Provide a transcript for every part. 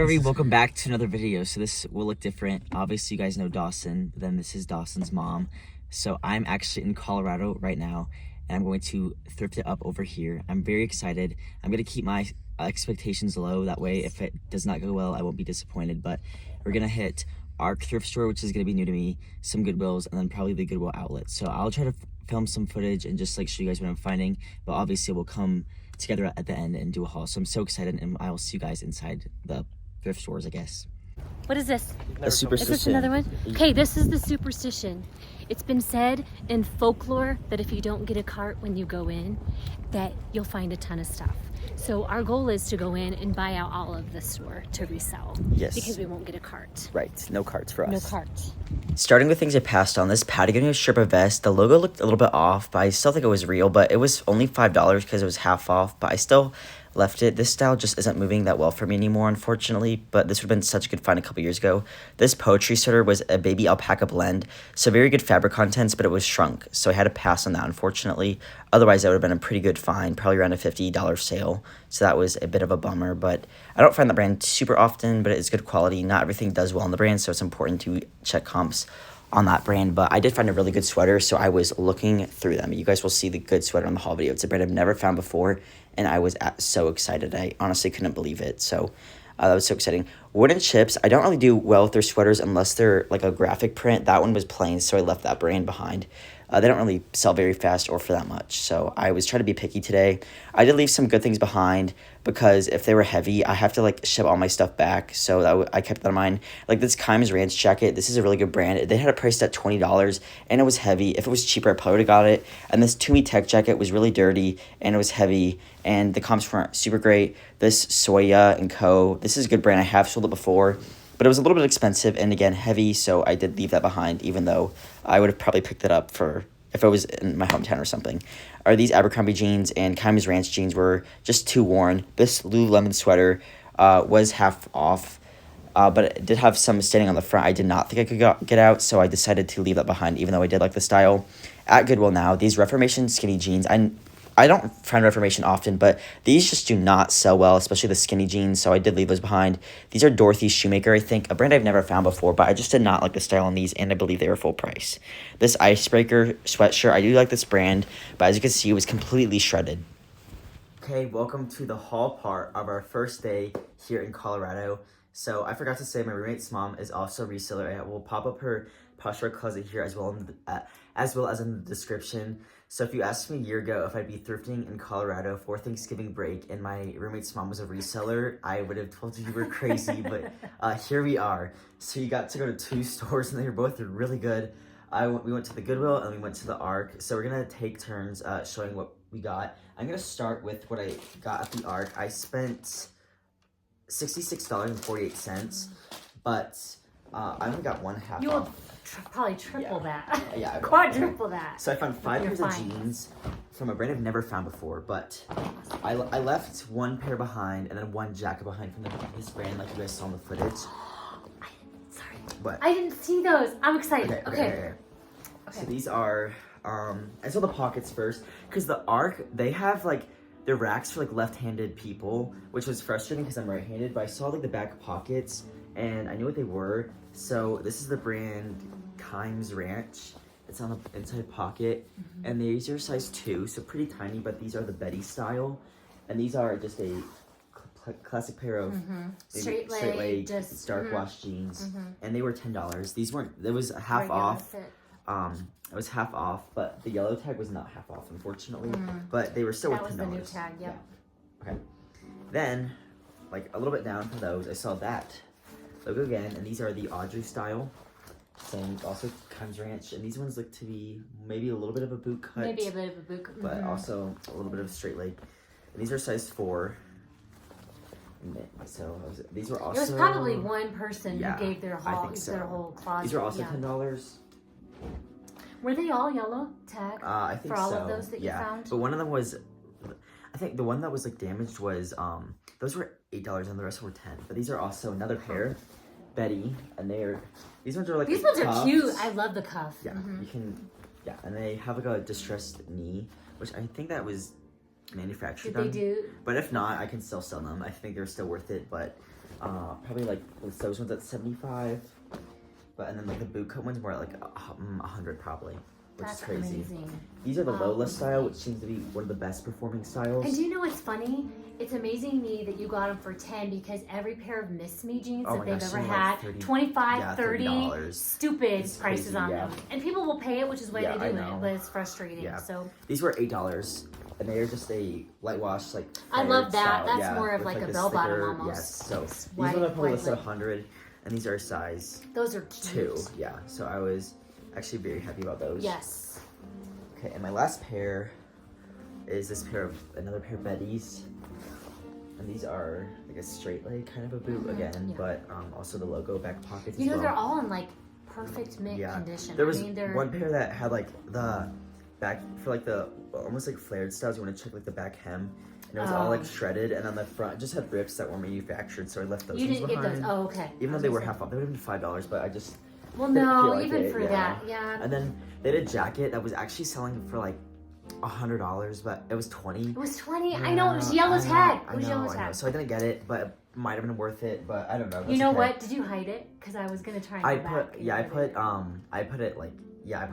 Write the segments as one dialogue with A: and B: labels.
A: everybody, welcome back to another video. So this will look different. Obviously you guys know Dawson, but then this is Dawson's mom. So I'm actually in Colorado right now and I'm going to thrift it up over here. I'm very excited. I'm going to keep my expectations low, that way if it does not go well I won't be disappointed. But we're going to hit our thrift store, which is going to be new to me, some Goodwills, and then probably the Goodwill outlet. So I'll try to film some footage and just like show you guys what I'm finding, but obviously we'll come together at the end and do a haul. So I'm so excited, and I will see you guys inside the thrift stores, I guess.
B: What is this?
A: A superstition.
B: Is this another one? Okay, this is the superstition. It's been said in folklore that if you don't get a cart when you go in, that you'll find a ton of stuff. So our goal is to go in and buy out all of the store to resell.
A: Yes.
B: Because we won't get a cart.
A: Right, no carts for us.
B: No cart.
A: Starting with things I passed on, this Patagonia Sherpa vest, the logo looked a little bit off, but I still think it was real, but it was only $5 because it was half off, but I still left it. This style just isn't moving that well for me anymore, unfortunately, but this would have been such a good find a couple years ago. This poetry sweater was a baby alpaca blend, so very good fabric contents, but it was shrunk, so I had to pass on that, unfortunately. Otherwise, that would have been a pretty good find, probably around a $50 sale, so that was a bit of a bummer, but I don't find the brand super often, but it is good quality. Not everything does well in the brand, so it's important to check comps on that brand, but I did find a really good sweater, so I was looking through them. You guys will see the good sweater on the haul video. It's a brand I've never found before, and I was so excited. I honestly couldn't believe it, so that was so exciting. Wooden Chips, I don't really do well with their sweaters unless they're like a graphic print. That one was plain, so I left that brand behind. They don't really sell very fast or for that much, so I was trying to be picky today. I did leave some good things behind because if they were heavy, I have to like ship all my stuff back, so I kept that in mind. Like this Kimes Ranch jacket, this is a really good brand. They had it priced at $20, and it was heavy. If it was cheaper, I probably would have got it. And this Tumi Tech jacket was really dirty, and it was heavy, and the comps weren't super great. This Soya & Co., this is a good brand. I have sold it before, but it was a little bit expensive and, again, heavy, so I did leave that behind, even though I would have probably picked it up for if I was in my hometown or something. Are these Abercrombie jeans and Kimes Ranch jeans were just too worn. This Lululemon sweater was half off, but it did have some standing on the front I did not think I could get out, so I decided to leave that behind, even though I did like the style. At Goodwill now, these Reformation skinny jeans, I don't find Reformation often, but these just do not sell well, especially the skinny jeans, so I did leave those behind. These are Dorothy Shoemaker, I think, a brand I've never found before, but I just did not like the style on these, and I believe they were full price. This Icebreaker sweatshirt, I do like this brand, but as you can see, it was completely shredded. Okay, welcome to the haul part of our first day here in Colorado. So I forgot to say my roommate's mom is also a reseller. I will pop up her Poshmark Closet here as well as in the description. So if you asked me a year ago if I'd be thrifting in Colorado for Thanksgiving break and my roommate's mom was a reseller, I would have told you you were crazy, but here we are. So you got to go to 2 stores and they were both really good. We went to the Goodwill and we went to the Ark. So we're going to take turns showing what we got. I'm going to start with what I got at the Ark. I spent $66.48, but I only got one half off.
B: Probably triple that.
A: Yeah,
B: Quadruple that.
A: So I found 5 pairs of jeans from a brand I've never found before, but I left one pair behind and then one jacket behind from this brand, like you guys saw in the footage.
B: Sorry.
A: What?
B: I didn't see those. I'm excited. Okay.
A: So these are, I saw the pockets first, because the Ark, they have like, their racks for like left-handed people, which was frustrating because I'm right-handed, but I saw like the back pockets and I knew what they were. So this is the brand Kimes Ranch. It's on the inside pocket, and these are size 2, so pretty tiny, but these are the Betty style, and these are just a classic pair of straight leg just dark wash jeans, and they were $10. These weren't, it was half off. It was half off, but the yellow tag was not half off, unfortunately, but they were still worth $10.
B: That was the new tag, yep.
A: Yeah. Okay. Then, like a little bit down from those, I saw that logo again, and these are the Audrey style. Same, also Kimes Ranch, and these ones look to be maybe a little bit of a boot cut.
B: Maybe a bit of a boot cut.
A: But also a little bit of straight leg. And these are size 4. So these were also...
B: It was probably one person who gave their whole,
A: their
B: whole closet.
A: These were also $10.
B: Were they all yellow tag?
A: I think
B: for all of those that you found?
A: But one of them was... I think the one that was like damaged was... those were $8 and the rest were $10. But these are also another pair. Betty, and these ones are like
B: these ones are cute. I love the cuff.
A: Yeah, you can, and they have like a distressed knee, which I think that was manufactured.
B: Did they do?
A: But if not, I can still sell them. I think they're still worth it. But Probably like those ones at 75. But and then like the boot cut ones were at like 100 probably, which
B: That's
A: is crazy.
B: amazing.
A: These are the Lola style, which seems to be one of the best performing styles.
B: And do you know what's funny? It's amazing me that you got them for 10 because every pair of Miss Me jeans that they've ever had, like 25, 30, stupid prices
A: crazy,
B: on them. And people will pay it, which is why they do it, but it's frustrating.
A: Yeah.
B: So
A: these were $8, and they are just a light wash like.
B: I love that.
A: Style.
B: That's more of like a bell bottom almost.
A: Yes. So these ones are probably listed at 100, and these are a size.
B: Those are cute.
A: 2. Yeah. So I was actually very happy about those.
B: Yes.
A: Okay, and my last pair is this another pair of Betty's. And these are like a straight leg kind of a boot again, but also the logo back pockets as well.
B: You know, they're all in like perfect mint condition.
A: There was one pair that had like the back for like the almost like flared styles. You want to check like the back hem, and it was all like shredded, and on the front it just had rips that were manufactured. So I left those.
B: You
A: ones
B: didn't
A: behind.
B: get those. Oh, okay.
A: Even though they were half off, they would have been $5, but I just
B: well, no,
A: like
B: even
A: it,
B: for that, yeah.
A: And then they had a jacket that was actually selling for like $100, but it was 20.
B: It was 20.
A: Yeah,
B: I know, it was yellow tag. It was yellow
A: I know.
B: tag.
A: So I didn't get it, but it might have been worth it. But I don't know.
B: You know what? Did you hide it? Because I was gonna try. And
A: I put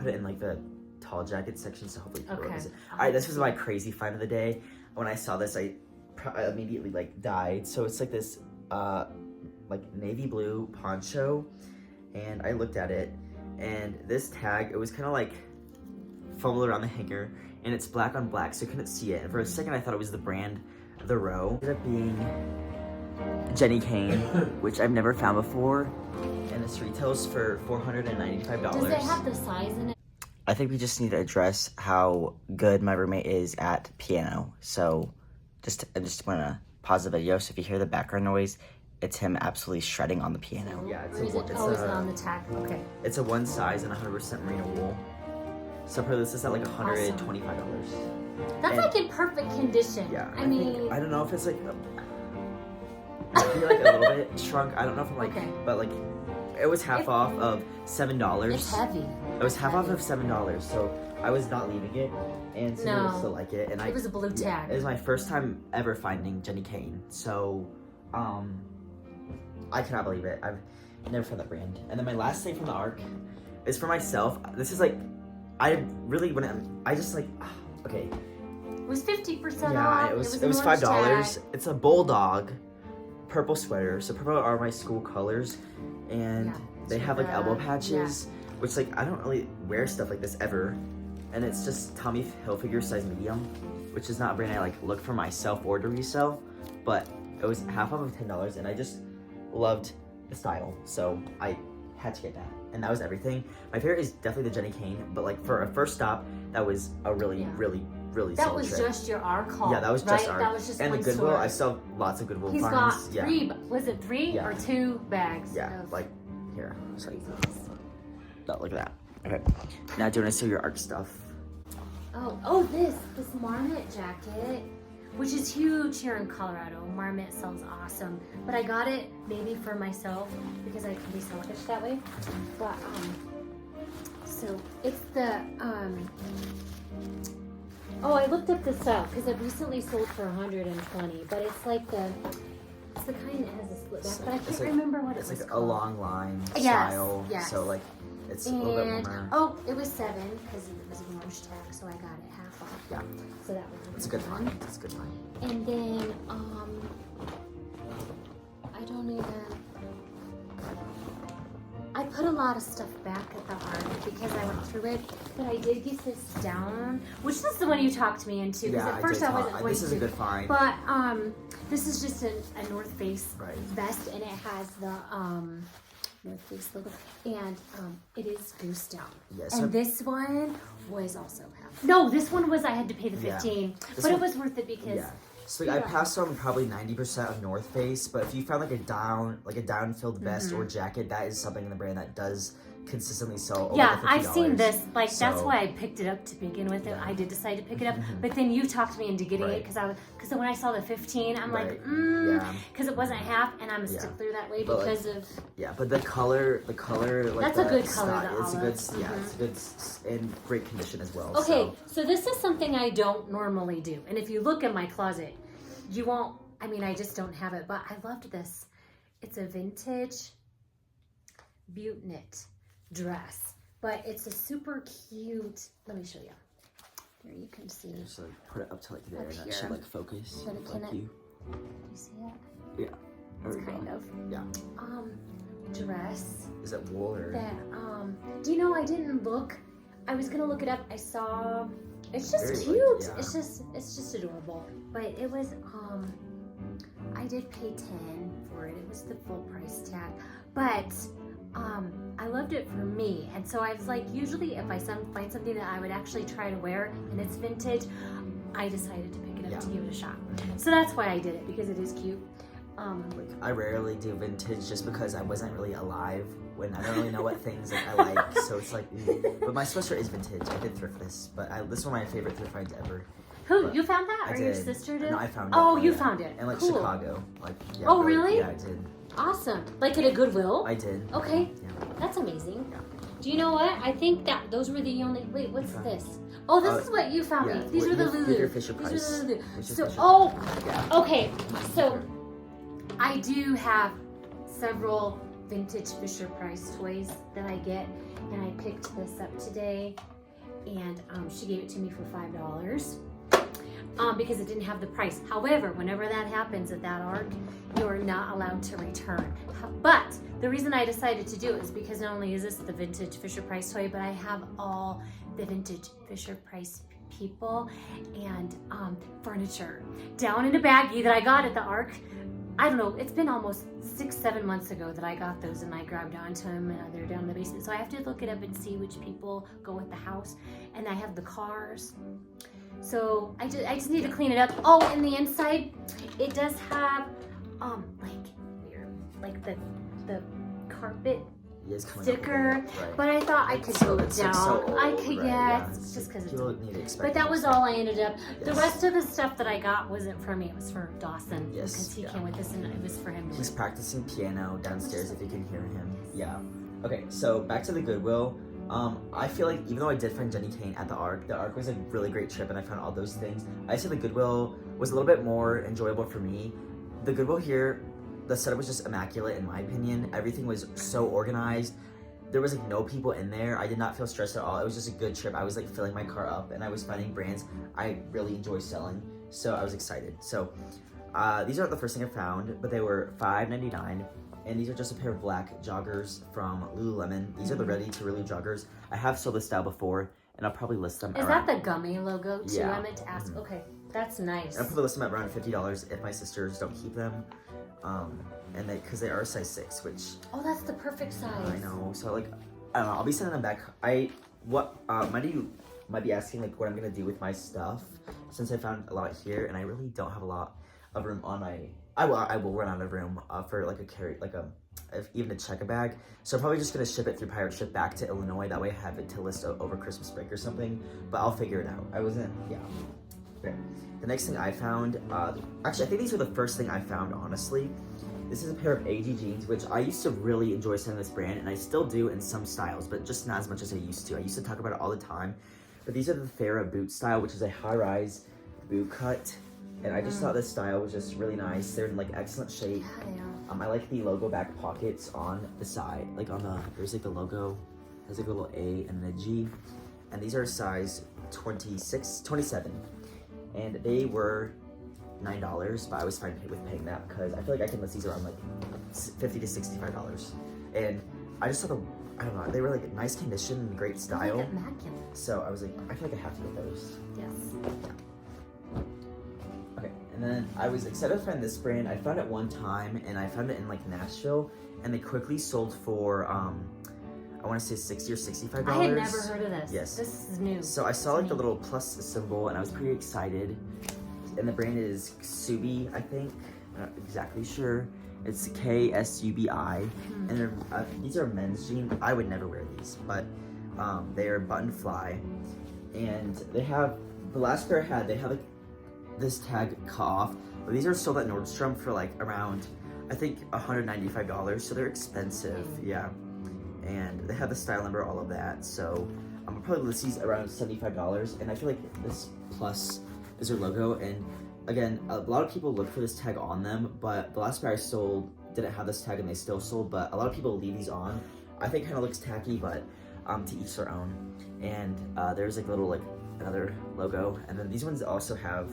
A: it in like the tall jacket section, so hopefully people notice it. All right, this was my crazy find of the day. When I saw this, I immediately like died. So it's like this like navy blue poncho, and I looked at it, and this tag, it was kind of like fumbled around the hanger, and it's black on black, so I couldn't see it. And for a second, I thought it was the brand, The Row. It ended up being Jenny Kane, which I've never found before, and this retails for $495.
B: Does it have the size in it?
A: I think we just need to address how good my roommate is at piano. So I just want to pause the video. So if you hear the background noise, it's him absolutely shredding on the piano. Yeah,
B: it's on the tag. Okay.
A: It's a one size and 100% merino wool. So for this is at like $125.
B: That's like in perfect condition.
A: Yeah.
B: I mean,
A: I don't know if it's like maybe like a little bit shrunk. I don't know if I'm like, but like it was half off of $7.
B: It's heavy.
A: It was half off of $7, so I was not leaving it, and so I still like it. And
B: it was a blue tag.
A: It was my first time ever finding Jenny Kane, so I cannot believe it. I've never found that brand. And then my last thing from the ARC is for myself. This is like, I really okay.
B: It was 50%
A: yeah,
B: off.
A: it was $5. It's a bulldog purple sweater. So purple are my school colors, and they have like elbow patches, which like I don't really wear stuff like this ever. And it's just Tommy Hilfiger size medium, which is not a brand I like look for myself or to resell, but it was half off of $10, and I just loved the style, so I had to get that. And that was everything. My favorite is definitely the Jenny Kane, but like for a first stop, that was a really solid
B: That was
A: trip.
B: just your ARC haul.
A: Yeah, that was just
B: right?
A: ARC.
B: That was just
A: and
B: one
A: the Goodwill,
B: store.
A: I still have lots of Goodwill
B: He's
A: finds.
B: got 3, was it 3 or 2 bags?
A: Yeah, like here. No, look at that. Okay, now do you want to see your ARC stuff?
B: This Marmot jacket, which is huge here in Colorado. Marmot sells awesome, but I got it maybe for myself because I can be selfish that way. But so it's the I looked up the style because it recently sold for 120, but it's like it's the kind that has a split back, but I can't remember what it was called. It's like a long line style. Yes. So like it's a little bit warmer. It was 7 because it was an orange tag, so I got it half off. Yeah. So that was.
A: It's a good find. It's a good find.
B: And then I put a lot of stuff back at the ARC because I went through it, but I did get this down, which is the one you talked me into. Because at first I wasn't going to.
A: This is a good find.
B: But this is just a North Face vest, and it has the North Face logo, and it is goose down. Yes. And this one was also half. No, this one was I had to pay the 15, but it was worth it because. Yeah.
A: So like, I passed on probably 90% of North Face, but if you found like a down-filled vest or jacket, that is something in the brand that does consistently sell over the $50.
B: I've seen this. Like that's why I picked it up to begin with. I did decide to pick it up, but then you talked me into getting it because when I saw the 15, I'm like, because it wasn't half, and I'm a stickler that way because of. Yeah, but the color, like that's a good color.
A: It's a good, it's a good and great condition as well.
B: Okay, so this is something I don't normally do, and if you look in my closet, you won't. I mean, I just don't have it, but I loved this. It's a vintage butte knit dress, but it's a super cute, let me show you. Here you can see.
A: Just like put it up to like there,
B: Up
A: and that
B: here.
A: should like focus.
B: But it
A: like
B: cannot-
A: you.
B: Do you see it?
A: Yeah.
B: It's
A: There we
B: kind
A: go.
B: of.
A: Yeah.
B: Dress
A: Is it wool or?
B: that, do you know, I didn't look. I was gonna look it up. I saw, it's just
A: Very, like,
B: cute.
A: yeah.
B: It's just adorable. But it was, I did pay 10 for it. It was the full price tag. But, I loved it for me. And so I was like, usually if I find something that I would actually try to wear and it's vintage, I decided to pick it up to give it a shot. So that's why I did it, because it is cute.
A: Like, I rarely do vintage just because I wasn't really alive when I don't really know what things like, I like. So it's like, but my sweatshirt is vintage. I did thrift this, but this is one of my favorite thrift finds ever.
B: Who?
A: But
B: You found that?
A: I
B: Or your
A: did.
B: sister did?
A: No, I found it.
B: Oh, you
A: Yeah.
B: found it.
A: And like
B: Cool.
A: Chicago. Like, yeah,
B: Oh,
A: but-
B: really?
A: Yeah, I did.
B: Awesome. Like at a Goodwill?
A: I did.
B: Okay.
A: Yeah.
B: That's amazing.
A: Yeah.
B: Do you know what? I think that those were the only. Wait, what's this? Oh, this is what you found
A: yeah,
B: me. These
A: what
B: are the
A: you-
B: Lulu.
A: your Fisher
B: These
A: Price.
B: are the Lulu.
A: Fisher
B: So,
A: Price.
B: oh,
A: Yeah.
B: okay. So, I do have several vintage Fisher Price toys that I get, and I picked this up today, and she gave it to me for $5. Because it didn't have the price. However, whenever that happens at that arc, you're not allowed to return. But the reason I decided to do it is because not only is this the vintage Fisher Price toy, but I have all the vintage Fisher Price people and furniture down in a baggie that I got at the arc. I don't know, it's been almost 6-7 months ago that I got those, and I grabbed onto them, and they're down in the basement. So I have to look it up and see which people go with the house. And I have the cars. So I just need to clean it up. Oh, and the inside, it does have like the carpet
A: Yes, coming up with
B: sticker,
A: it, right.
B: but I thought I could go
A: It's
B: down.
A: like so old,
B: I could,
A: right,
B: yeah, it's just because it's
A: people
B: old.
A: need to expect.
B: But that was all I ended up. The
A: Yes.
B: rest of the stuff that I got wasn't for me. It was for Dawson,
A: Yes,
B: because he
A: yeah.
B: came with us, and it was for him.
A: He's practicing piano downstairs if you can hear him. Yeah. Okay, so back to the Goodwill. I feel like even though I did find Jenny Kane at the Ark was a really great trip, and I found all those things. I say the Goodwill was a little bit more enjoyable for me. The Goodwill here, the setup was just immaculate in my opinion. Everything was so organized. There was like no people in there. I did not feel stressed at all. It was just a good trip. I was like filling my car up, and I was finding brands I really enjoy selling. So I was excited. So these aren't the first thing I found, but they were $5.99. And these are just a pair of black joggers from Lululemon. These are the ready to relieve joggers. I have sold this style before, and I'll probably list them
B: Is
A: around.
B: that the gummy logo too?
A: Yeah.
B: I meant to ask. Okay, that's nice.
A: I'll probably list them at around $50 if my sisters don't keep them. And because they are a size 6, which
B: Oh, that's the perfect size.
A: I know. So like, I don't know. I'll be sending them back. Many of you might be asking like what I'm gonna do with my stuff since I found a lot here, and I really don't have a lot of room on my. I will run out of room for like a carry, like even a check a bag. So I'm probably just gonna ship it through pirate ship back to Illinois. That way I have it to list over Christmas break or something. But I'll figure it out. Yeah. Okay. The next thing I found, actually I think these were the first thing I found, honestly. This is a pair of AG jeans, which I used to really enjoy selling this brand, and I still do in some styles, but just not as much as I used to. I used to talk about it all the time. But these are the Farrah boot style, which is a high-rise boot cut. And I just thought this style was just really nice. They're in like excellent shape.
B: Yeah, they are.
A: I like the logo back pockets on the side. Like there's like the logo, there's like a little A and then a G. And these are size 27. And they were $9, but I was fine with paying that because I feel like I can list these around like $50 to $65. And I just thought I don't know, they were like nice condition and great style.
B: Like immaculate.
A: So I was like, I feel like I have to get those.
B: Yes.
A: Okay, and then I was excited to find this brand. I found it one time, and I found it in like Nashville, and they quickly sold for I want to say $60 or $65.
B: I had never heard of this.
A: Yes.
B: This is new.
A: So I saw like the little plus symbol, and I was pretty excited. And the brand is Ksubi, I think. I'm not exactly sure. It's KSUBI, and these are men's jeans. I would never wear these, but they are button fly, and they have the last pair I had. They have like this tag cut off, but these are sold at Nordstrom for like around, I think $195. So they're expensive, yeah. And they have the style number, all of that. So I'm probably list these around $75, and I feel like this plus is their logo. And again, a lot of people look for this tag on them, but the last pair I sold, didn't have this tag and they still sold, but a lot of people leave these on. I think it kind of looks tacky, but to each their own. And there's like little like another logo, and then these ones also have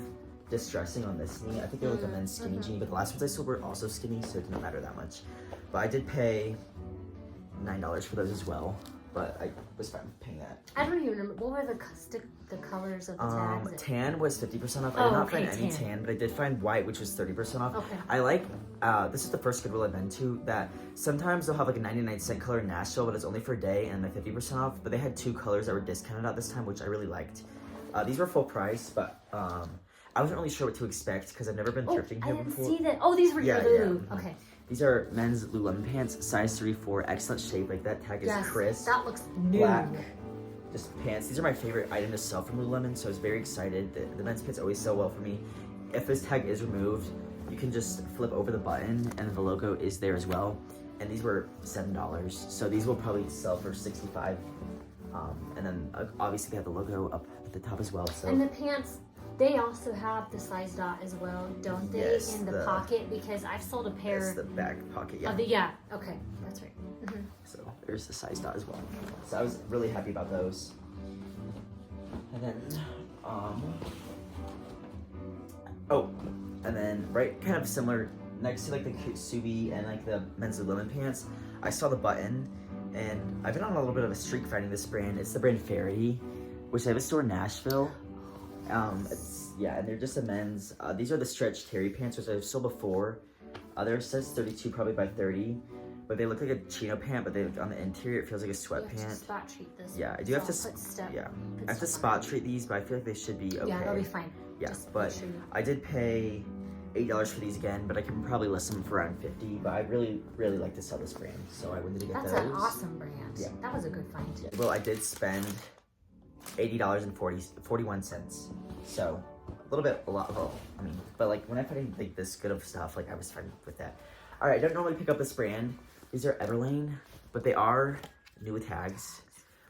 A: distressing on this knee. I think they're like a men's skinny jean, but the last ones I sold were also skinny, so it didn't matter that much. But I did pay $9 for those as well, but I was fine paying that.
B: I don't even remember, what were the colors of the tags?
A: Tan was 50% off. I did not find any tan, but I did find white, which was 30% off.
B: Okay.
A: I like, this is the first Goodwill I've been to that sometimes they'll have like a 99-cent color in Nashville, but it's only for a day and like 50% off. But they had 2 colors that were discounted out this time, which I really liked. These were full price, but I wasn't really sure what to expect because I've never been thrifting here before.
B: I didn't see that. Oh, these were Lulu. Okay.
A: These are men's Lululemon pants, size 3-4, excellent shape. Like that tag is crisp.
B: That looks new.
A: Black, just pants. These are my favorite item to sell from Lululemon, so I was very excited. The men's pants always sell well for me. If this tag is removed, you can just flip over the button and the logo is there as well. And these were $7, so these will probably sell for $65. And then obviously they have the logo up at the top as well. So.
B: And the pants, they also have the size dot as well, don't they?
A: Yes,
B: in the pocket, because I've sold a pair.
A: Yes, the back pocket, yeah.
B: Okay, that's right.
A: So there's the size dot as well. So I was really happy about those. And then, and then right, kind of similar, next to like the Kitsubi and like the men's Lululemon pants, I saw the button, and I've been on a little bit of a streak finding this brand. It's the brand Fairy, which they have a store in Nashville. And they're just a men's. These are the stretch terry pants, which I've sold before. They're size 32, probably by 30, but they look like a chino pant. But they on the interior, it feels like a sweatpant.
B: Spot treat this.
A: Yeah, I do have to. I have to spot treat these, but I feel like they should be okay.
B: Yeah, they'll be fine.
A: Yeah,
B: just
A: but I did pay $8 for these again, but I can probably list them for around $50. But I really like to sell this brand, so I wanted to get those.
B: That's an awesome brand.
A: Yeah,
B: that was a good find.
A: Yeah. Well, I did spend $80.41. So a lot. Well, I mean, but like when I find like this good of stuff, like I was fine with that. All right, I don't normally pick up this brand. These are Everlane, but they are new with tags,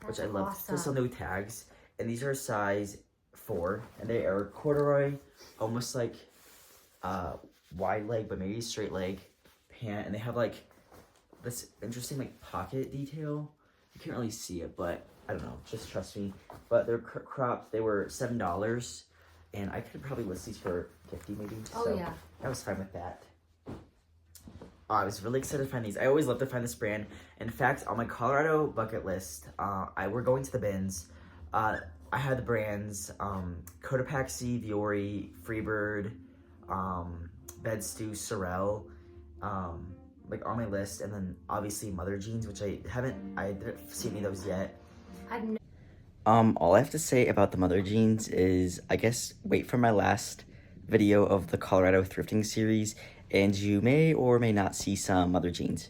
A: which I love to sell new tags. And these are size 4, and they are corduroy, almost like wide leg, but maybe straight leg pant. And they have like this interesting like pocket detail. You can't really see it, but I don't know. Just trust me. But they're cropped. They were $7. And I could probably list these for $50 maybe. So
B: yeah.
A: I was fine with that. I was really excited to find these. I always love to find this brand. In fact, on my Colorado bucket list, we're going to the bins. I had the brands Cotopaxi, Viore, Freebird, Bedstew, Sorel, like on my list. And then obviously Mother Jeans, which I didn't see any of those yet. All I have to say about the Mother Jeans is, I guess, wait for my last video of the Colorado thrifting series, and you may or may not see some Mother Jeans.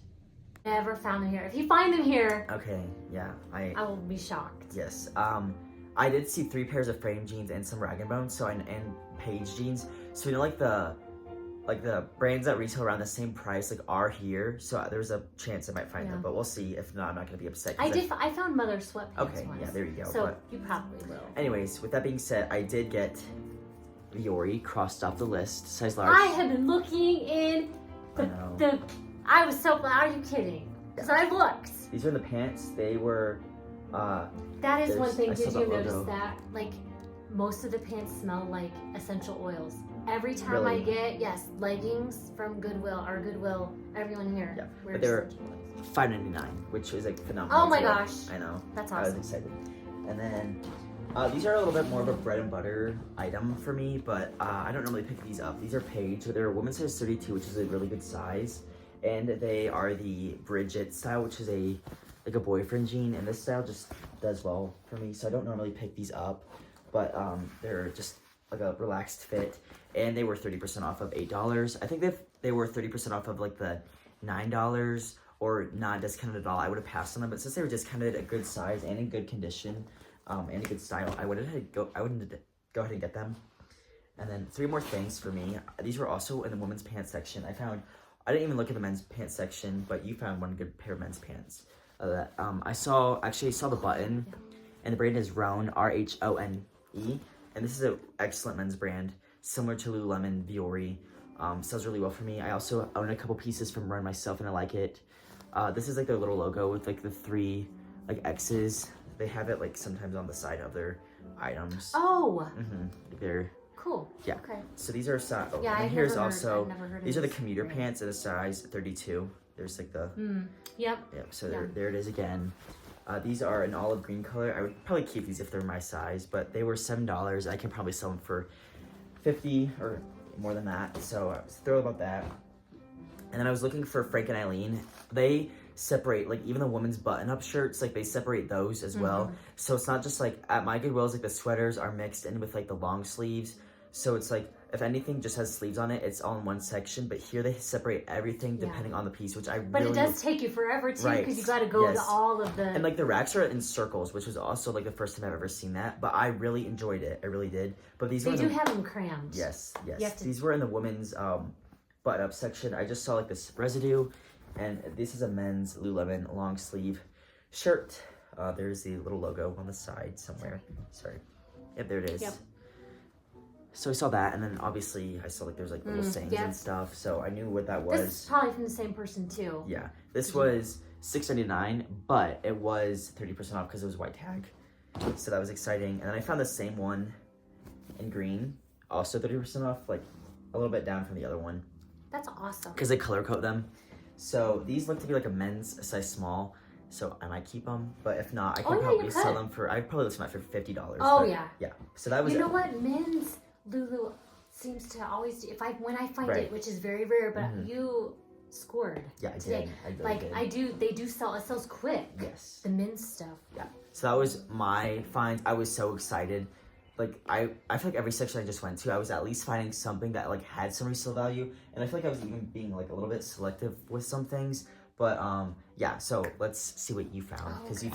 B: Never found them here. If you find them here,
A: okay, yeah, I
B: will be shocked.
A: Yes, I did see 3 pairs of frame jeans and some rag and bone, and page jeans. So you know, like the brands that retail around the same price like are here, so there's a chance I might find them, but we'll see. If not, I'm not gonna be upset.
B: I found Mother sweatpants once.
A: Yeah, there you go.
B: So you probably will.
A: Anyways, with that being said, I did get Viore crossed off the list, size large.
B: I have been looking in I was so glad. Are you kidding? Because I looked.
A: These are the pants. They were.
B: That is one thing. Did you notice that? Like, most of the pants smell like essential oils. Every time I get leggings from Goodwill, everyone here.
A: Yeah, but they're $5.99, which is like phenomenal.
B: Oh my gosh!
A: I know.
B: That's awesome.
A: I was excited. And then these are a little bit more of a bread and butter item for me, but I don't normally pick these up. These are Paige. They're a women's size 32, which is a really good size, and they are the Bridget style, which is a boyfriend jean, and this style just does well for me. So I don't normally pick these up, but they're just like a relaxed fit. And they were 30% off of $8. I think they were 30% off of like the $9 or not discounted at all. I would have passed on them, but since they were discounted, a good size and in good condition, and a good style, I wouldn't go ahead and get them. And then 3 more things for me. These were also in the women's pants section. I didn't even look at the men's pants section, but you found one good pair of men's pants. I saw the button, and the brand is Rhone, RHONE, and this is an excellent men's brand, similar to Lululemon, Viore. Sells really well for me. I also own a couple pieces from Run myself, and I like it. This is like their little logo with like the 3 like X's. They have it like sometimes on the side of their items.
B: Oh.
A: They're
B: cool.
A: Yeah.
B: Okay.
A: So these are size. Oh,
B: Yeah,
A: and
B: I've never heard
A: these are the
B: this.
A: commuter pants at a size 32. There's like the.
B: Yep.
A: Yep. So there it is again. These are an olive green color. I would probably keep these if they're my size, but they were $7. I can probably sell them for $50 or more than that. So I was thrilled about that. And then I was looking for Frank and Eileen. They separate, like, even the women's button-up shirts, like, they separate those as well. So it's not just, like, at my Goodwill's, like, the sweaters are mixed in with, like, the long sleeves. So it's, like, if anything just has sleeves on it, it's all in one section. But here they separate everything depending on the piece, which
B: But it does take you forever, too, because you got to go to all of the...
A: And, like, the racks are in circles, which was also, like, the first time I've ever seen that. But I really enjoyed it. I really did. But these
B: They do have them crammed.
A: Yes. These were in the women's button-up section. I just saw, like, this residue. And this is a men's Lululemon long sleeve shirt. There's the little logo on the side somewhere. Sorry. Yep, there it is. Yep. So I saw that, and then obviously I saw like there's like little sayings and stuff. So I knew what that was.
B: This is probably from the same person too.
A: Yeah. This was $6.99, but it was 30% off because it was white tag. So that was exciting. And then I found the same one in green, also 30% off, like a little bit down from the other one.
B: That's awesome.
A: Because they color code them. So these look to be like a men's size small. So I might keep them, but if not, I can probably sell them for. I'd probably list them for $50.
B: Oh yeah.
A: Yeah. So that was.
B: You know what? Men's Lulu seems to always. When I find it, which is very rare, but you scored.
A: Yeah, I
B: today.
A: did.
B: I do. They do sell. It sells quick.
A: Yes.
B: The men's stuff.
A: Yeah. So that was my find. I was so excited. Like I feel like every section I just went to, I was at least finding something that like had some resale value, and I feel like I was even being like a little bit selective with some things. But yeah. So let's see what you found, because she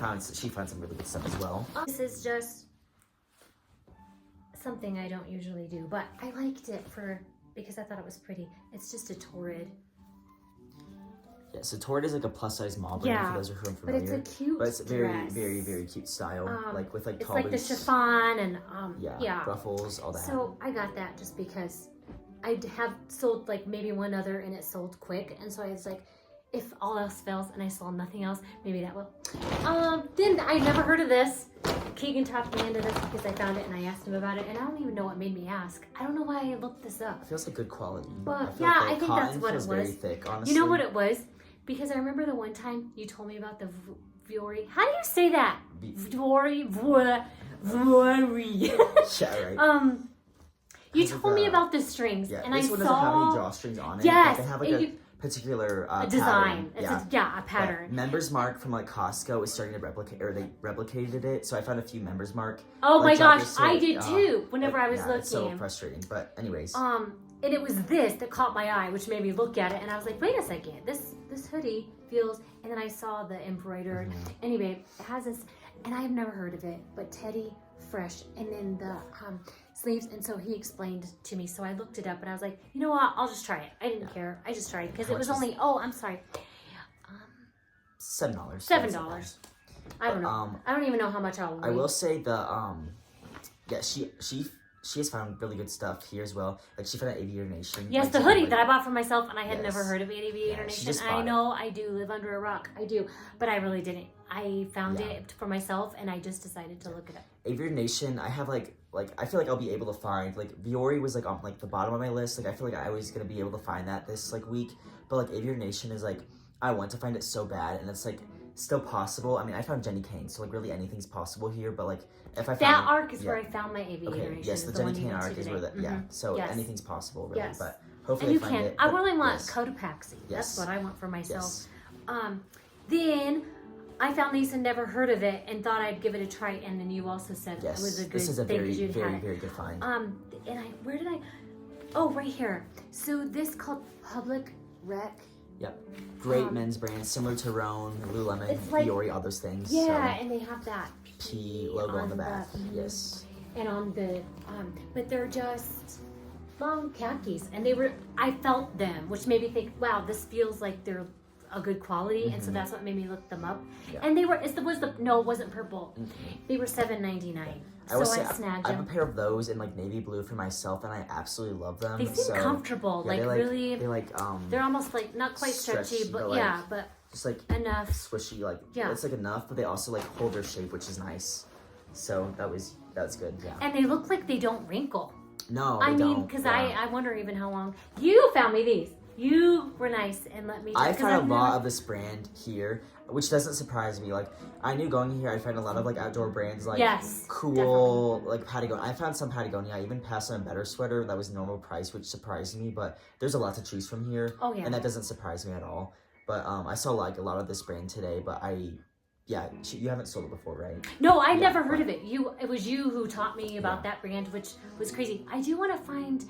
A: found some really good stuff as well.
B: This is just something I don't usually do, but I liked it because I thought it was pretty. It's just a Torrid.
A: Yeah, so Torrid is like a plus size mall brand for those who are familiar.
B: But it's a cute
A: But it's very,
B: dress.
A: very, very cute style. Like with like
B: it's
A: tall
B: like the
A: boots.
B: chiffon and
A: ruffles, all that.
B: So I got that just because I have sold like maybe one other and it sold quick, and so I was like, if all else fails and I saw nothing else, maybe that will. Then I never heard of this. Keegan talked me into this because I found it and I asked him about it, and I don't even know what made me ask. I don't know why I looked this up.
A: It feels like good quality.
B: But I think that's what it was.
A: Very thick, honestly.
B: You know what it was? Because I remember the one time you told me about the Vuori. How do you say that? Vuori.
A: Yeah, right.
B: You told me about the strings, and I saw.
A: This one doesn't have any drawstrings on it.
B: Yes,
A: but they have like a particular
B: design.
A: Pattern.
B: A pattern.
A: But Members Mark from like Costco is starting to replicate, or they replicated it. So I found a few Members Mark.
B: Oh my gosh, I did too. Whenever I was looking,
A: it's so frustrating. But anyways,
B: and it was this that caught my eye, which made me look at it, and I was like, wait a second, this hoodie feels. And then I saw the embroidered. Anyway, it has this, and I've never heard of it, but Teddy Fresh, and then the sleeves. And so he explained to me, so I looked it up, and I was like, you know what, I'll just try it. I didn't care. I just tried it because it was only I'm sorry,
A: $7.
B: $7. I don't know. I don't even know how much I'll.
A: I will say she has found really good stuff here as well. Like she found at Aviator Nation.
B: Yes,
A: like,
B: the hoodie that I bought for myself, and I had never heard of Aviator Nation. I know
A: it.
B: I do live under a rock. I do, but I really didn't. I found it for myself, and I just decided to look it up.
A: Aviator Nation, I have like I feel like I'll be able to find like Vuori was like on like the bottom of my list. Like I feel like I was gonna be able to find that this like week, but like Aviator Nation is like I want to find it so bad, and it's like still possible. I mean, I found Jenny Kane, so like really anything's possible here. But like if I found
B: that arc is where I found my Aviator Nation.
A: Yes, the Jenny Kane arc is where that So anything's possible really.
B: Yes.
A: But hopefully
B: and
A: I find
B: can.
A: it.
B: I really want Cotopaxi. That's what I want for myself. Then I found these and never heard of it and thought I'd give it a try. And then you also said it was a good.
A: This is a very, very, very good find.
B: Where did I? Oh, right here. So this called Public Rec.
A: Yep. Great men's brand, similar to Roan, Lululemon, Vuori, all those things.
B: Yeah, and they have that
A: P logo on the back. Yes.
B: And on the, but they're just long khakis. And I felt them, which made me think, wow, this feels like they're a good quality, and so that's what made me look them up.
A: Yeah.
B: And they were, it wasn't purple. They were $7.99. So I snagged
A: I have
B: them.
A: a pair of those in like navy blue for myself, and I absolutely love them.
B: They seem comfortable,
A: yeah,
B: like really.
A: They like
B: they're almost like not quite stretchy, but
A: like,
B: yeah, but
A: just like
B: enough.
A: Squishy, like it's like enough, but they also like hold their shape, which is nice. So that's good. Yeah.
B: And they look like they don't wrinkle.
A: No,
B: I mean, because I wonder even how long you found me these. You were nice and let me.
A: I find a lot of this brand here, which doesn't surprise me. Like, I knew going here, I'd find a lot of like outdoor brands, like cool, definitely. Like Patagonia. I found some Patagonia. I even passed on a better sweater that was normal price, which surprised me. But there's a lot to choose from here.
B: Oh yeah,
A: and that doesn't surprise me at all. But I saw like a lot of this brand today. But you haven't sold it before, right?
B: No, I never heard of it. It was you who taught me about that brand, which was crazy. I do want to find.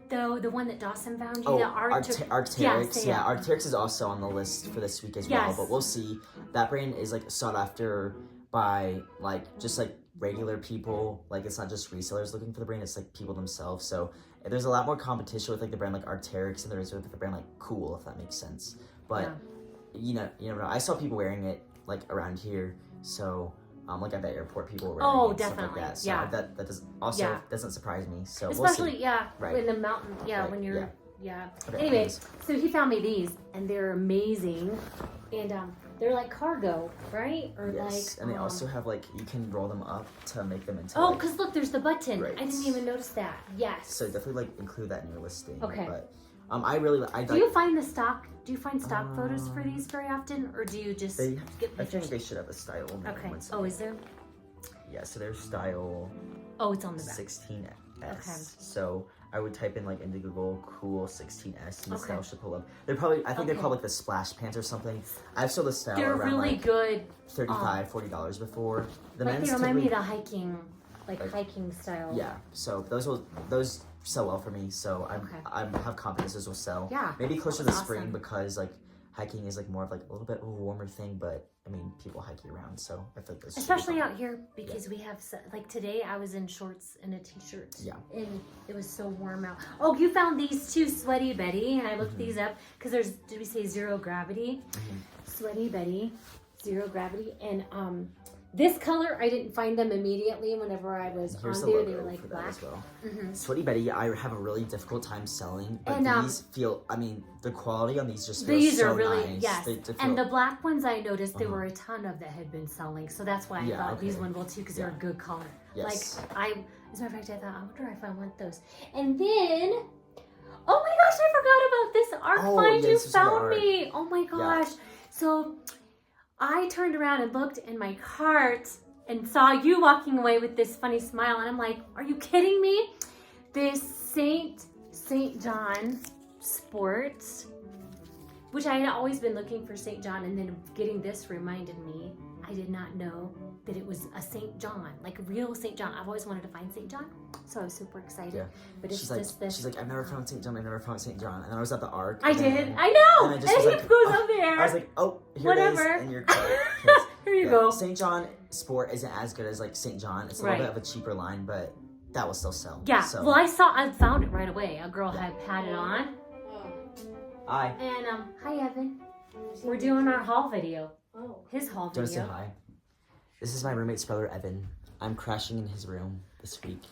B: Though the one that Dawson found you, the
A: Arc'teryx. Yeah, Arc'teryx is also on the list for this week as well. But we'll see. That brand is like sought after by like just like regular people. Like it's not just resellers looking for the brand; it's like people themselves. So there's a lot more competition with like the brand like Arc'teryx than there is with the brand like Cool, if that makes sense. But you never know. I saw people wearing it like around here, so. Like at the airport, people were wearing it,
B: definitely,
A: stuff like that. So that does doesn't surprise me. So
B: especially
A: we'll see.
B: in the mountain, when you're
A: Okay,
B: anyways, so he found me these, and they're amazing, and they're like cargo, right? Or
A: and they also have like you can roll them up to make them into.
B: Oh, because look, there's the button.
A: Right.
B: I didn't even notice that. Yes.
A: So definitely like include that in your listing.
B: Okay.
A: But I
B: do you find stock photos for these very often, or do you just get pictures?
A: I think they should have a style.
B: Okay. Oh, is there?
A: Yeah. So there's style.
B: Oh, it's on the back.
A: 16S.
B: Okay.
A: So I would type in like into Google cool 16S and the style should pull up. They're probably they're called like the splash pants or something. I've sold the style
B: They're
A: around
B: really
A: like
B: good.
A: $35-$40 before. The
B: they
A: men's
B: remind me of the hiking style.
A: Yeah. So those sell well for me. So I have confidence those will sell.
B: Yeah.
A: Maybe closer to the spring because like hiking is like more of like a little bit of a warmer thing, but I mean people hike year round, so I feel like this
B: especially out here because we have like today I was in shorts and a t-shirt.
A: Yeah.
B: And it was so warm out. Oh, you found these two, Sweaty Betty, and I looked these up because did we say zero gravity? Sweaty Betty, zero gravity, and this color, I didn't find them immediately whenever I was on there. They were like black.
A: As well. Sweaty Betty, I have a really difficult time selling, but
B: and,
A: these the quality on these just
B: these
A: so
B: are really
A: nice.
B: yes. And the black ones I noticed there were a ton of that had been selling, so that's why I thought these ones will too because they're a good color.
A: Yes.
B: Like as a matter of fact, I thought I wonder if I want those. And then, oh my gosh, I forgot about this ARC find you found me. Oh my gosh, so. I turned around and looked in my cart and saw you walking away with this funny smile, and I'm like, are you kidding me? This St. John Sports, which I had always been looking for St. John, and then getting this reminded me, I did not know that it was a St. John, like a real St. John. I've always wanted to find St. John, so I was super excited. Yeah. But it's just this.
A: She's like, I've never found St. John. I've never found St. John. And then I was at the ARC.
B: I did. I know. And it goes up there.
A: I was like, oh, here it is in your cart.
B: Here you go.
A: St. John Sport isn't as good as like St. John. It's a little bit of a cheaper line, but that will still sell.
B: Yeah.
A: So.
B: Well, I found it right away. A girl had it on.
A: Hi.
B: And hi Evan. We're doing our haul video. Oh. His haul video.
A: Do you want to say hi? This is my roommate's brother, Evan. I'm crashing in his room this week.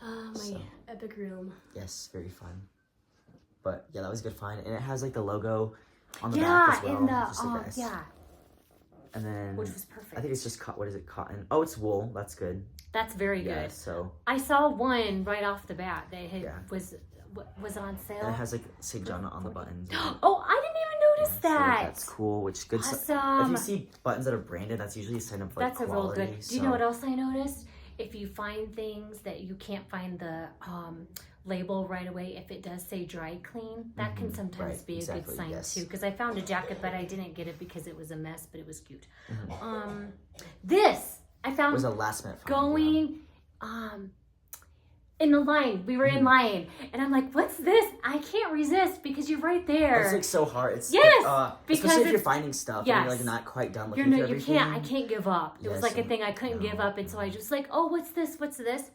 B: My epic room.
A: Yes, very fun. But yeah, that was a good find. And it has like the logo on the back as well. And then
B: which was perfect.
A: I think it's just what is it, cotton? Oh, it's wool. That's good.
B: That's very good.
A: So
B: I saw one right off the bat that was on sale.
A: And it has like St. John on the buttons.
B: Oh, I didn't even notice that.
A: So that's cool. Which good.
B: Awesome.
A: If you see buttons that are branded, that's usually a sign of like
B: that's quality. A real good. Do you know what else I noticed? If you find things that you can't find the label right away, if it does say dry clean, that can sometimes be a good sign too. Because I found a jacket, but I didn't get it because it was a mess, but it was cute. This I found
A: was a last minute
B: going in the line. We were in line, and I'm like, "What's this?" I can't resist because you're right there.
A: It's like so hard. It's
B: because
A: especially if you're finding stuff and you're like not quite done looking through everything.
B: I can't give up. It was like a thing I couldn't give up, and so I just like, "Oh, what's this? What's this?"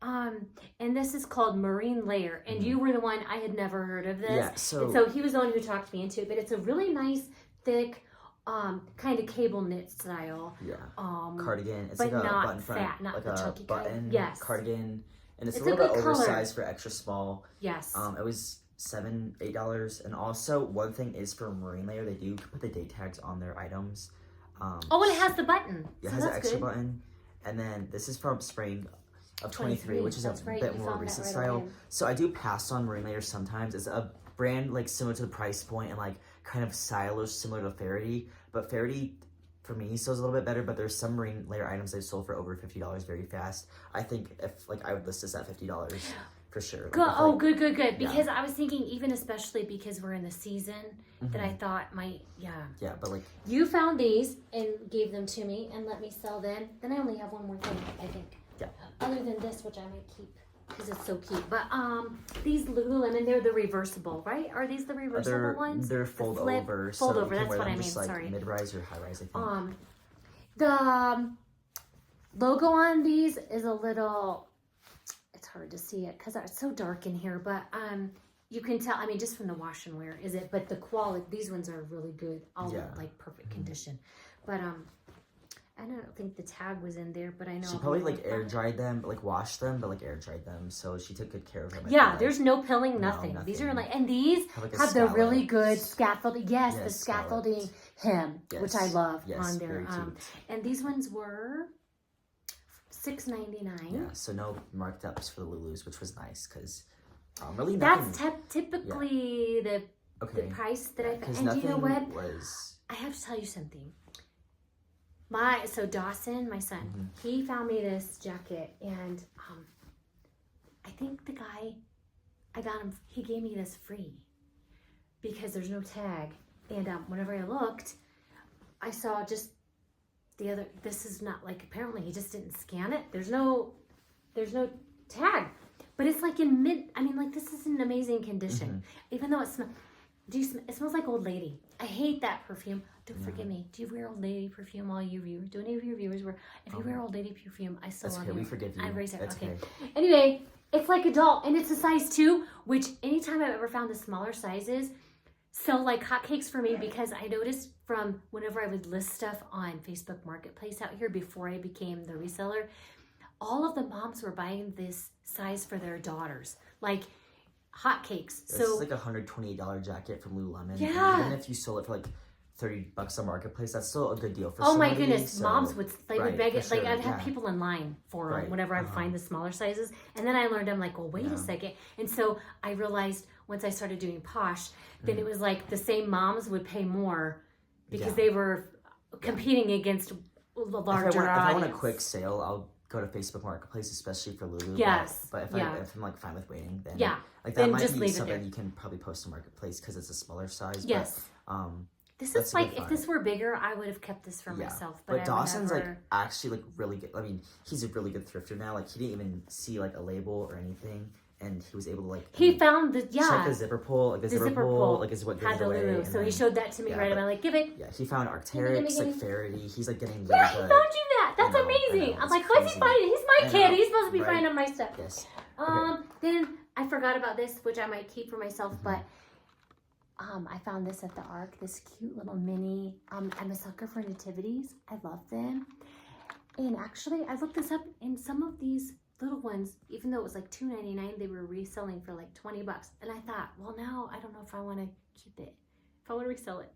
B: And this is called Marine Layer, and you were the one I had never heard of this.
A: Yeah,
B: so he was the one who talked me into it. But it's a really nice thick, kind of cable knit style.
A: Yeah. Cardigan. It's
B: but
A: like a
B: not
A: button front,
B: fat, not
A: like
B: the
A: a
B: chunky
A: button
B: kind. Yes.
A: cardigan, and it's a
B: a
A: little bit
B: good color.
A: oversized for extra small.
B: Yes.
A: It was $8. And also one thing is for Marine Layer, they do put the date tags on their items.
B: And it has the button.
A: It
B: so
A: has an
B: that's
A: extra
B: good.
A: button. And then this is from spring of 23, which is
B: That's
A: a
B: right,
A: bit
B: you
A: more
B: found that
A: recent
B: right
A: style.
B: away.
A: So I do pass on Marine Layer sometimes. It's a brand like similar to the price point and like kind of stylish, similar to Faraday. But Faraday, for me, sells a little bit better. But there's some Marine Layer items they've sold for over $50 very fast. I think if like I would list this at $50 for sure. Like,
B: Good. Good.
A: Yeah.
B: Because I was thinking, even especially because we're in the season, that I thought might,
A: Yeah, but like
B: You found these and gave them to me and let me sell them. Then I only have one more thing, I think.
A: Yeah.
B: Other than this, which I might keep because it's so cute. But these Lululemon, they're the reversible, right? Are these the reversible ones?
A: They're fold
B: flip,
A: over.
B: Fold
A: so
B: over.
A: you can
B: That's
A: wear
B: what
A: them
B: I mean.
A: just, like,
B: Sorry.
A: Mid-rise or high-rise, I think.
B: The logo on these is a little. It's hard to see it because it's so dark in here, but you can tell. I mean, just from the wash and wear, is it? But the quality, these ones are really good, all like perfect condition. But I don't think the tag was in there, but I know
A: she probably like air dried them, like washed them, but like air dried them, so she took good care of them.
B: Yeah, there's no pilling, nothing. These are like, and these have the really good scaffolding. Yes, the scaffolding hem, which I love on there. And these ones were $6.99.
A: Yeah, so no marked ups for the Lulus, which was nice because really
B: that's typically the price that I found. And you know what? I have to tell you something. So Dawson, my son, he found me this jacket, and I think the guy I got him, he gave me this free because there's no tag. And whenever I looked, I saw just this is not like, apparently he just didn't scan it. There's no tag, but it's like this is in amazing condition, even though it smells. It smells like Old Lady. I hate that perfume. Don't forgive me. Do you wear Old Lady perfume, all you viewers? Do any of your viewers wear? If you wear Old Lady perfume, I still love you.
A: We forgive you.
B: I raise it.
A: That's
B: okay.
A: okay.
B: Anyway, it's like adult, and it's a size 2, which anytime I've ever found the smaller sizes sell like hotcakes for me, because I noticed from whenever I would list stuff on Facebook Marketplace out here before I became the reseller, all of the moms were buying this size for their daughters. Like hotcakes.
A: This is like a $128 jacket from Lululemon.
B: Yeah.
A: Even if you sold it for like $30 on Marketplace, that's still a good deal for
B: somebody.
A: Oh my goodness,
B: so, moms would beg it. Like I'd have people in line for them whenever I'd find the smaller sizes. And then I learned, I'm like, well, wait a second. And so I realized once I started doing Posh, then it was like the same moms would pay more because they were competing against the larger
A: If I want a quick sale, I'll go to Facebook Marketplace, especially for Lulu.
B: Yes.
A: But if I'm like fine with waiting, then like that
B: then
A: might
B: just
A: be
B: leave
A: something you can probably post to Marketplace because it's a smaller size.
B: Yes.
A: But,
B: this is like, if this were bigger, I would have kept this for myself. But
A: Dawson's like actually like really good. I mean, he's a really good thrifter now. Like he didn't even see like a label or anything, and he was able to like
B: found the
A: check the zipper pull, like the zipper pull like is what gives
B: had
A: it
B: the
A: away.
B: Lulu. So he showed that to me right away. I'm like, give it.
A: Yeah, he found Arc'teryx, like Faraday. He's like getting
B: he found you that. That's amazing. I'm like, what's he finding? He's my kid. He's supposed to be finding my stuff.
A: Yes.
B: Then I forgot about this, which I might keep for myself, but I found this at the Arc, this cute little mini. I'm a sucker for nativities. I love them. And actually, I looked this up, and some of these little ones, even though it was like $2.99, they were reselling for like $20. And I thought, well, now I don't know if I want to keep it. If I want to resell it.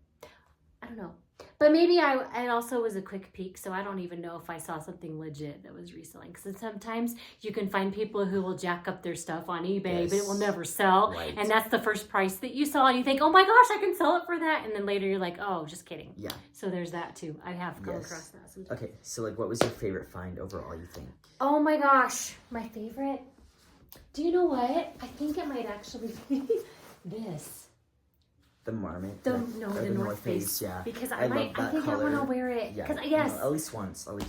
B: I don't know. But maybe it also was a quick peek, so I don't even know if I saw something legit that was reselling. Because sometimes you can find people who will jack up their stuff on eBay, but it will never sell. Right. And that's the first price that you saw, and you think, oh my gosh, I can sell it for that. And then later you're like, oh, just kidding. Yeah. So there's that too. I have come across that sometimes.
A: Okay, so like what was your favorite find overall, you think?
B: Oh my gosh, my favorite? Do you know what? I think it might actually be this.
A: The Marmot.
B: The North Face.
A: Yeah.
B: Because I think I want to wear it.
A: Yeah.
B: Yes.
A: At least once. Like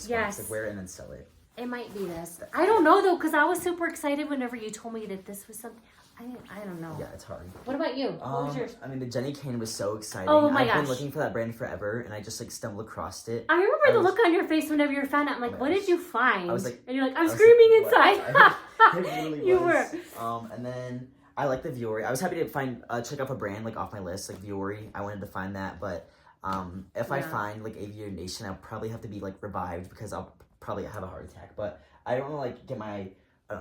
A: wear it and then sell it.
B: It might be this. I don't know though, because I was super excited whenever you told me that this was something. I don't know.
A: Yeah, it's hard.
B: What about you? What was yours?
A: I mean, the Jenny Kane was so exciting.
B: Oh my gosh.
A: I've been looking for that brand forever, and I just like stumbled across it.
B: I remember the look on your face whenever you found out. I'm like, what did you find?
A: I was like,
B: and you're like, I'm screaming inside.
A: It really
B: you
A: was.
B: were.
A: And then I like the Vuori. I was happy to check off a brand like off my list, like Vuori. I wanted to find that, but If I find like Aviator Nation, I'll probably have to be like revived because I'll probably have a heart attack. But I don't want to like get my.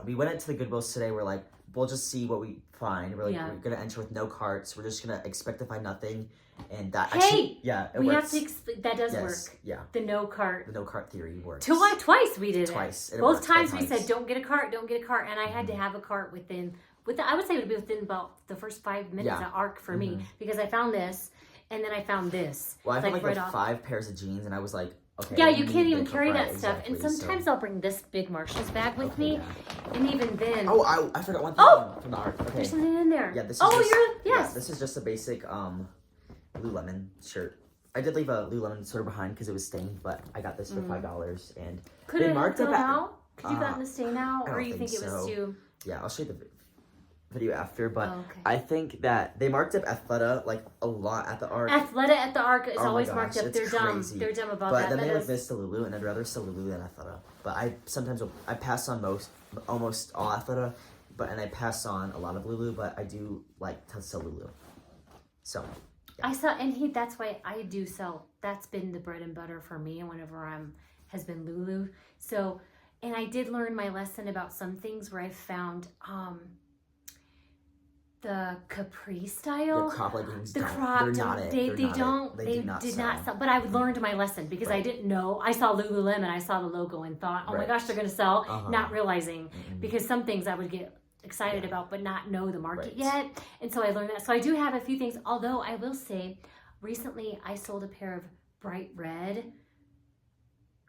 A: We went into the Goodwills today. We're like, we'll just see what we find. We're like, we're gonna enter with no carts. We're just gonna expect to find nothing, and that. Actually, it
B: we
A: works.
B: have to. That does work.
A: Yeah.
B: The no cart
A: theory works.
B: Twice we did
A: Twice.
B: it. Both times we said, don't get a cart, and I had to have a cart within. I would say it would be within about the first 5 minutes of arc for me because I found this, and then I found this.
A: Well, I found like 5 pairs of jeans, and I was like. Okay,
B: yeah, you can't even carry that stuff. And sometimes I'll bring this big Marshall's bag with me. Yeah. And even then...
A: Oh, I forgot one thing from the arc. Okay.
B: There's something in there.
A: Yeah, this is
B: yes.
A: This is just a basic Lululemon shirt. I did leave a Lululemon sort of behind because it was stained, but I got this for $5. And
B: could it have gone out? Could you gotten the stain out? Or you think it was too...
A: Yeah, I'll show you the video after, but I think that they marked up Athleta like a lot at the arc.
B: Athleta at the arc is always marked up. They're dumb. They're dumb about that.
A: But then they like this to Lulu, and I'd rather sell Lulu than Athleta. But I pass on almost all Athleta, and I pass on a lot of Lulu, but I do like to sell Lulu. So
B: yeah. I saw, and that's why I do sell. That's been the bread and butter for me, and whenever has been Lulu. So, and I did learn my lesson about some things where I found the capri style,
A: the crop leggings,
B: they did not sell. But I learned my lesson because I didn't know. I saw Lululemon, I saw the logo and thought, oh my gosh, they're going to sell, not realizing because some things I would get excited about but not know the market yet. And so I learned that. So I do have a few things, although I will say recently I sold a pair of bright red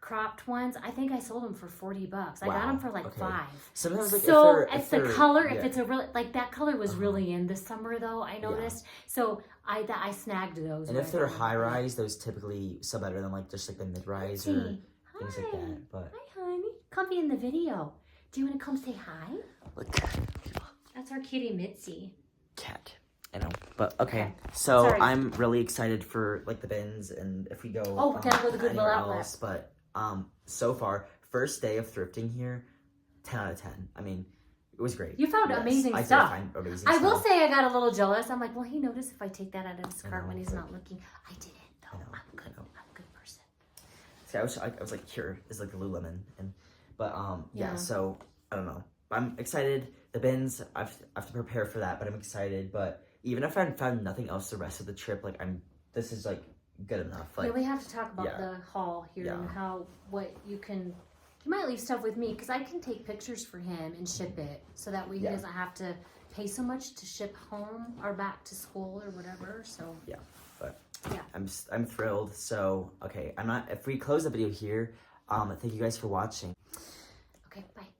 B: cropped ones. I think I sold them for $40. I got them for like $5.
A: Sometimes, like,
B: so it's the color. If it's a really like that color was really in this summer though. I noticed. So I snagged those.
A: And if they're high rise, those typically sell better than like just like the mid rise or things like that. But
B: hi, honey. Come be in the video. Do you want to come say hi?
A: Look,
B: that's our kitty Mitzi.
A: Cat. I know, but okay. So I'm really excited for like the bins and if we go.
B: Oh, we're gonna go to the Goodwill outlet.
A: But so far, first day of thrifting here, 10 out of 10. I mean, it was great.
B: You found amazing stuff. I will say I got a little jealous. I'm like, will he notice if I take that out of his cart when he's not looking? I didn't though. I'm good. I'm a good person.
A: See, I was like, here is like the Lululemon, yeah. So I don't know. I'm excited. The bins, I have to prepare for that, but I'm excited. But even if I found nothing else the rest of the trip, like this is like good enough. Like,
B: we have to talk about the haul here and what you might leave stuff with me because I can take pictures for him and ship it so that way he doesn't have to pay so much to ship home or back to school or whatever. So
A: I'm thrilled. So okay, if we close the video here, thank you guys for watching.
B: Okay, bye.